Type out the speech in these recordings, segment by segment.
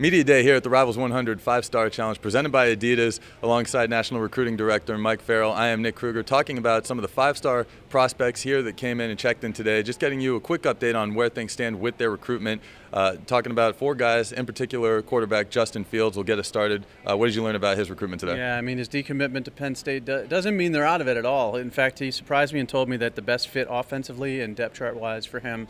Media Day here at the Rivals 100 Five-Star Challenge presented by Adidas alongside National Recruiting Director Mike Farrell. I am Nick Kruger talking about some of the five-star prospects here that came in and checked in today. Just getting you a quick update on where things stand with their recruitment. Talking about four guys, in particular quarterback Justin Fields will get us started. What did you learn about his recruitment today? Yeah, I mean his decommitment to Penn State doesn't mean they're out of it at all. In fact, he surprised me and told me that the best fit offensively and depth chart-wise for him,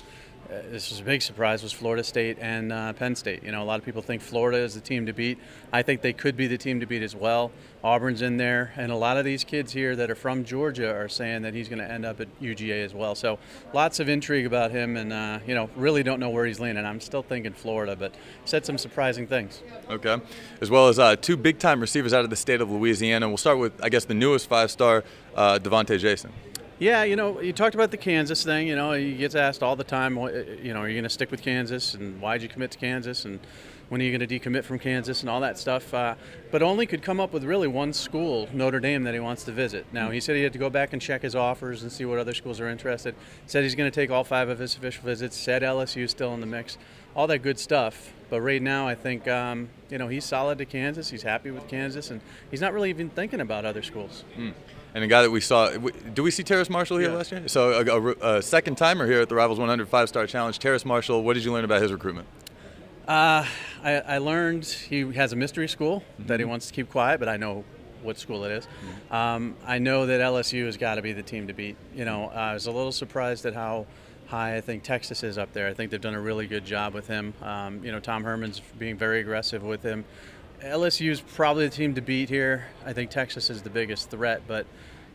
this was a big surprise, was Florida State and Penn State. You know, a lot of people think Florida is the team to beat. I think they could be the team to beat as well. Auburn's in there, and a lot of these kids here that are from Georgia are saying that he's going to end up at UGA as well. So lots of intrigue about him, and you know, really don't know where he's leaning. I'm still thinking Florida, but said some surprising things. Okay, as well as two big-time receivers out of the state of Louisiana. We'll start with, I guess, the newest five-star, Devonta Jason. Yeah, you know, you talked about the Kansas thing. You know, he gets asked all the time, you know, are you going to stick with Kansas, and why'd you commit to Kansas, and when are you going to decommit from Kansas, and all that stuff. But only could come up with really one school, Notre Dame, that he wants to visit. Now, he said he had to go back and check his offers and see what other schools are interested. Said he's going to take all 5 of his official visits. Said LSU is still in the mix. All that good stuff. But right now, I think, you know, he's solid to Kansas. He's happy with Kansas, and he's not really even thinking about other schools. And a guy that we saw, do we see Terrace Marshall here last year? So a second timer here at the Rivals 100 Five-Star Challenge. Terrace Marshall, what did you learn about his recruitment? I learned he has a mystery school that he wants to keep quiet, but I know what school it is. I know that LSU has got to be the team to beat. You know, I was a little surprised at how high I think Texas is up there. I think they've done a really good job with him. You know, Tom Herman's being very aggressive with him. LSU is probably the team to beat here. I think Texas is the biggest threat, but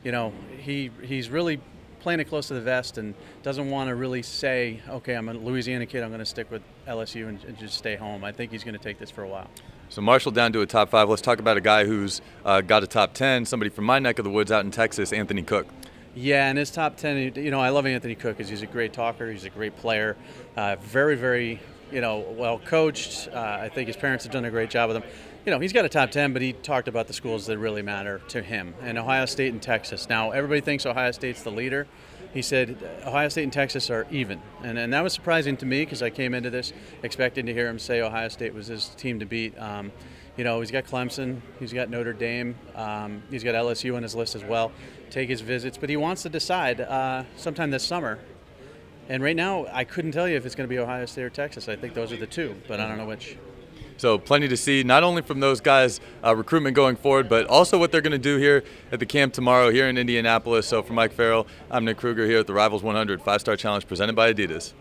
you know, he's really playing it close to the vest and doesn't want to really say, okay, I'm a Louisiana kid, I'm going to stick with LSU and just stay home. I think he's going to take this for a while. So Marshall down to a top 5. Let's talk about a guy who's got a top 10, somebody from my neck of the woods out in Texas, Anthony Cook. Yeah, and his top 10, you know, I love Anthony Cook because he's a great talker, he's a great player, very, very, you know, well coached. I think his parents have done a great job with him. You know, he's got a top 10, but he talked about the schools that really matter to him, and Ohio State and Texas. Now, everybody thinks Ohio State's the leader. He said Ohio State and Texas are even, and that was surprising to me because I came into this expecting to hear him say Ohio State was his team to beat. You know, he's got Clemson, he's got Notre Dame, he's got LSU on his list as well. Take his visits, but he wants to decide sometime this summer. And right now, I couldn't tell you if it's going to be Ohio State or Texas. I think those are the two, but I don't know which. So plenty to see, not only from those guys' recruitment going forward, but also what they're going to do here at the camp tomorrow here in Indianapolis. So for Mike Farrell, I'm Nick Kruger here at the Rivals 100 Five-Star Challenge presented by Adidas.